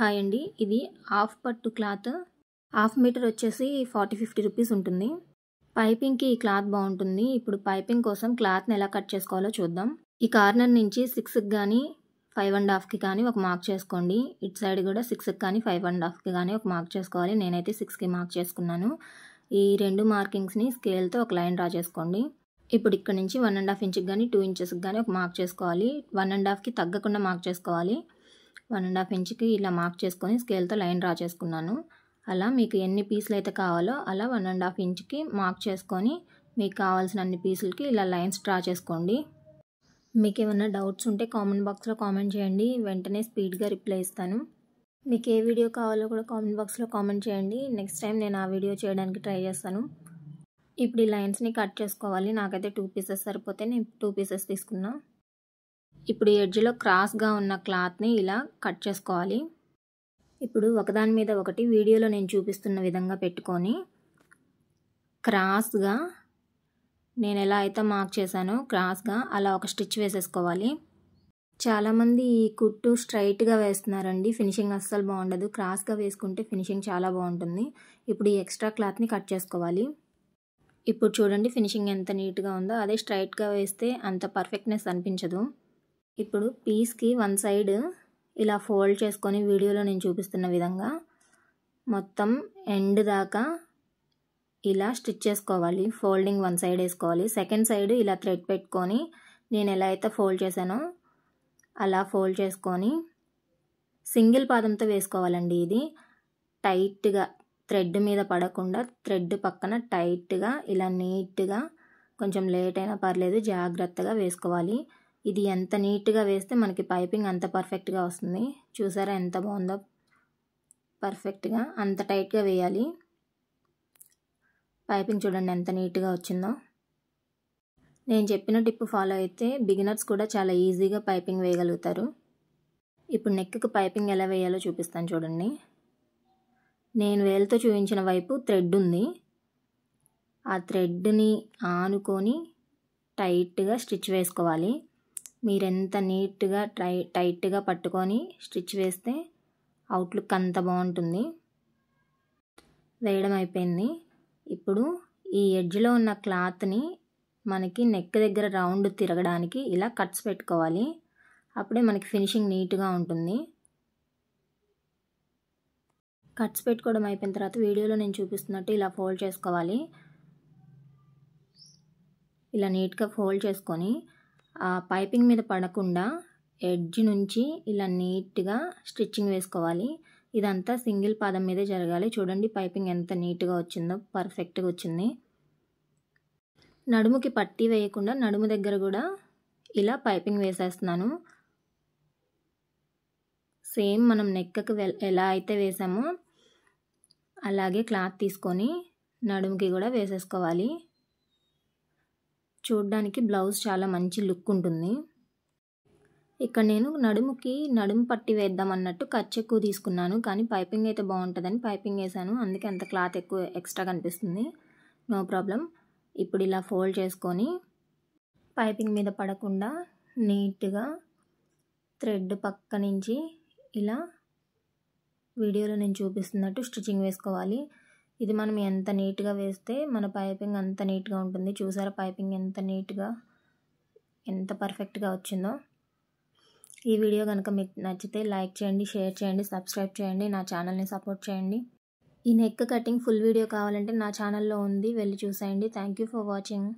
Hi అండి, ఇది half పట్టు క్లాత్. హాఫ్ మీటర్ వచ్చేసి 40-50 రూపీస్ ఉంటుంది. పైపింగ్కి ఈ క్లాత్ బాగుంటుంది. ఇప్పుడు పైపింగ్ కోసం క్లాత్ని ఎలా కట్ చేసుకోవాలో చూద్దాం. ఈ కార్నర్ నుంచి 6కి కానీ 5.5కి కానీ ఒక మార్క్ చేసుకోండి. ఇటు సైడ్ కూడా 6కి కానీ 5.5కి కానీ ఒక మార్క్ చేసుకోవాలి. నేనైతే 6కి మార్క్ చేసుకున్నాను. ఈ రెండు మార్కింగ్స్ని స్కేల్తో ఒక లైన్ డ్రా చేసుకోండి. ఇప్పుడు ఇక్కడ నుంచి 1.5 ఇంచుకి కానీ 2 ఇంచెస్కి కానీ ఒక మార్క్ చేసుకోవాలి. 1.5కి తగ్గకుండా మార్క్ చేసుకోవాలి. 1.5 ఇంచుకి ఇలా మార్క్ చేసుకొని స్కేల్తో లైన్ డ్రా చేసుకున్నాను. అలా మీకు ఎన్ని పీసులు అయితే కావాలో అలా 1.5 ఇంచుకి మార్క్ చేసుకొని మీకు కావాల్సిన అన్ని పీసులకి ఇలా లైన్స్ డ్రా చేసుకోండి. మీకు ఏమైనా డౌట్స్ ఉంటే కామెంట్ బాక్స్లో కామెంట్ చేయండి, వెంటనే స్పీడ్గా రిప్లై ఇస్తాను. మీకు ఏ వీడియో కావాలో కూడా కామెంట్ బాక్స్లో కామెంట్ చేయండి. నెక్స్ట్ టైం నేను ఆ వీడియో చేయడానికి ట్రై చేస్తాను. ఇప్పుడు ఈ లైన్స్ని కట్ చేసుకోవాలి. నాకైతే 2 పీసెస్ సరిపోతే నేను 2 పీసెస్ తీసుకున్నా. ఇప్పుడు ఈ ఎడ్జ్లో క్రాస్గా ఉన్న క్లాత్ని ఇలా కట్ చేసుకోవాలి. ఇప్పుడు ఒకదాని మీద ఒకటి వీడియోలో నేను చూపిస్తున్న విధంగా పెట్టుకొని క్రాస్గా నేను ఎలా అయితే మార్క్ చేశానో క్రాస్గా అలా ఒక స్టిచ్ వేసేసుకోవాలి. చాలామంది ఈ కుట్టు స్ట్రైట్గా వేస్తున్నారండి, ఫినిషింగ్ అస్సలు బాగుండదు. క్రాస్గా వేసుకుంటే ఫినిషింగ్ చాలా బాగుంటుంది. ఇప్పుడు ఈ ఎక్స్ట్రా క్లాత్ని కట్ చేసుకోవాలి. ఇప్పుడు చూడండి ఫినిషింగ్ ఎంత నీట్గా ఉందో. అదే స్ట్రైట్గా వేస్తే అంత పర్ఫెక్ట్నెస్ అనిపించదు. ఇప్పుడు పీస్కి వన్ సైడ్ ఇలా ఫోల్డ్ చేసుకొని వీడియోలో నేను చూపిస్తున్న విధంగా మొత్తం ఎండ్ దాకా ఇలా స్టిచ్ చేసుకోవాలి. ఫోల్డింగ్ వన్ సైడ్ వేసుకోవాలి. సెకండ్ సైడ్ ఇలా థ్రెడ్ పెట్టుకొని నేను ఎలా అయితే ఫోల్డ్ చేశానో అలా ఫోల్డ్ చేసుకొని సింగిల్ పాదంతో వేసుకోవాలండి. ఇది టైట్గా థ్రెడ్ మీద పడకుండా థ్రెడ్ పక్కన టైట్గా ఇలా నీట్గా, కొంచెం లేట్ అయినా పర్లేదు జాగ్రత్తగా వేసుకోవాలి. ఇది ఎంత నీట్గా వేస్తే మనకి పైపింగ్ అంత పర్ఫెక్ట్గా వస్తుంది. చూసారా ఎంత బాగుందో, పర్ఫెక్ట్గా అంత టైట్గా వేయాలి. పైపింగ్ చూడండి ఎంత నీట్గా వచ్చిందో. నేను చెప్పిన టిప్ ఫాలో అయితే బిగినర్స్ కూడా చాలా ఈజీగా పైపింగ్ వేయగలుగుతారు. ఇప్పుడు నెక్కి పైపింగ్ ఎలా వేయాలో చూపిస్తాను చూడండి. నేను వేలుతో చూపించిన వైపు థ్రెడ్ ఉంది. ఆ థ్రెడ్ని ఆనుకొని టైట్గా స్టిచ్ వేసుకోవాలి. మీరు ఎంత నీట్గా టైట్గా పట్టుకొని స్టిచ్ వేస్తే అవుట్లుక్ అంత బాగుంటుంది. వేయడం అయిపోయింది. ఇప్పుడు ఈ ఎడ్జ్లో ఉన్న క్లాత్ని మనకి నెక్ దగ్గర రౌండ్ తిరగడానికి ఇలా కట్స్ పెట్టుకోవాలి. అప్పుడే మనకి ఫినిషింగ్ నీట్గా ఉంటుంది. కట్స్ పెట్టుకోవడం అయిపోయిన తర్వాత వీడియోలో నేను చూపిస్తున్నట్టు ఇలా ఫోల్డ్ చేసుకోవాలి. ఇలా నీట్గా ఫోల్డ్ చేసుకొని ఆ పైపింగ్ మీద పడకుండా ఎడ్జ్ నుంచి ఇలా నీట్గా స్టిచ్చింగ్ వేసుకోవాలి. ఇదంతా సింగిల్ పాదం మీదే జరగాలి. చూడండి పైపింగ్ ఎంత నీట్గా వచ్చిందో, పర్ఫెక్ట్గా వచ్చింది. నడుముకి పట్టీ వేయకుండా నడుము దగ్గర కూడా ఇలా పైపింగ్ వేసేస్తున్నాను. సేమ్ మనం నెక్కకి ఎలా అయితే వేసామో అలాగే క్లాత్ తీసుకొని నడుముకి కూడా వేసేసుకోవాలి. చూడ్డానికి బ్లౌజ్ చాలా మంచి లుక్ ఉంటుంది. ఇక్కడ నేను నడుము పట్టి వేద్దాం అన్నట్టు ఖర్చు ఎక్కువ తీసుకున్నాను, కానీ పైపింగ్ అయితే బాగుంటుందని పైపింగ్ వేసాను. అందుకే అంత క్లాత్ ఎక్కువ ఎక్స్ట్రా కనిపిస్తుంది. No problem. ఇప్పుడు ఇలా ఫోల్డ్ చేసుకొని పైపింగ్ మీద పడకుండా నీట్గా థ్రెడ్ పక్క నుంచి ఇలా వీడియోలో నేను చూపిస్తున్నట్టు స్టిచ్చింగ్ వేసుకోవాలి. ఇది మనం ఎంత నీట్గా వేస్తే మన పైపింగ్ అంత నీట్గా ఉంటుంది. చూసారా పైపింగ్ ఎంత నీట్గా, ఎంత పర్ఫెక్ట్గా వచ్చిందో. ఈ వీడియో కనుక మీకు నచ్చితే లైక్ చేయండి, షేర్ చేయండి, సబ్స్క్రైబ్ చేయండి, నా ఛానల్ని సపోర్ట్ చేయండి. ఈ నెక్ కటింగ్ ఫుల్ వీడియో కావాలంటే నా ఛానల్లో ఉంది, వెళ్ళి చూసేయండి. Thank you for watching.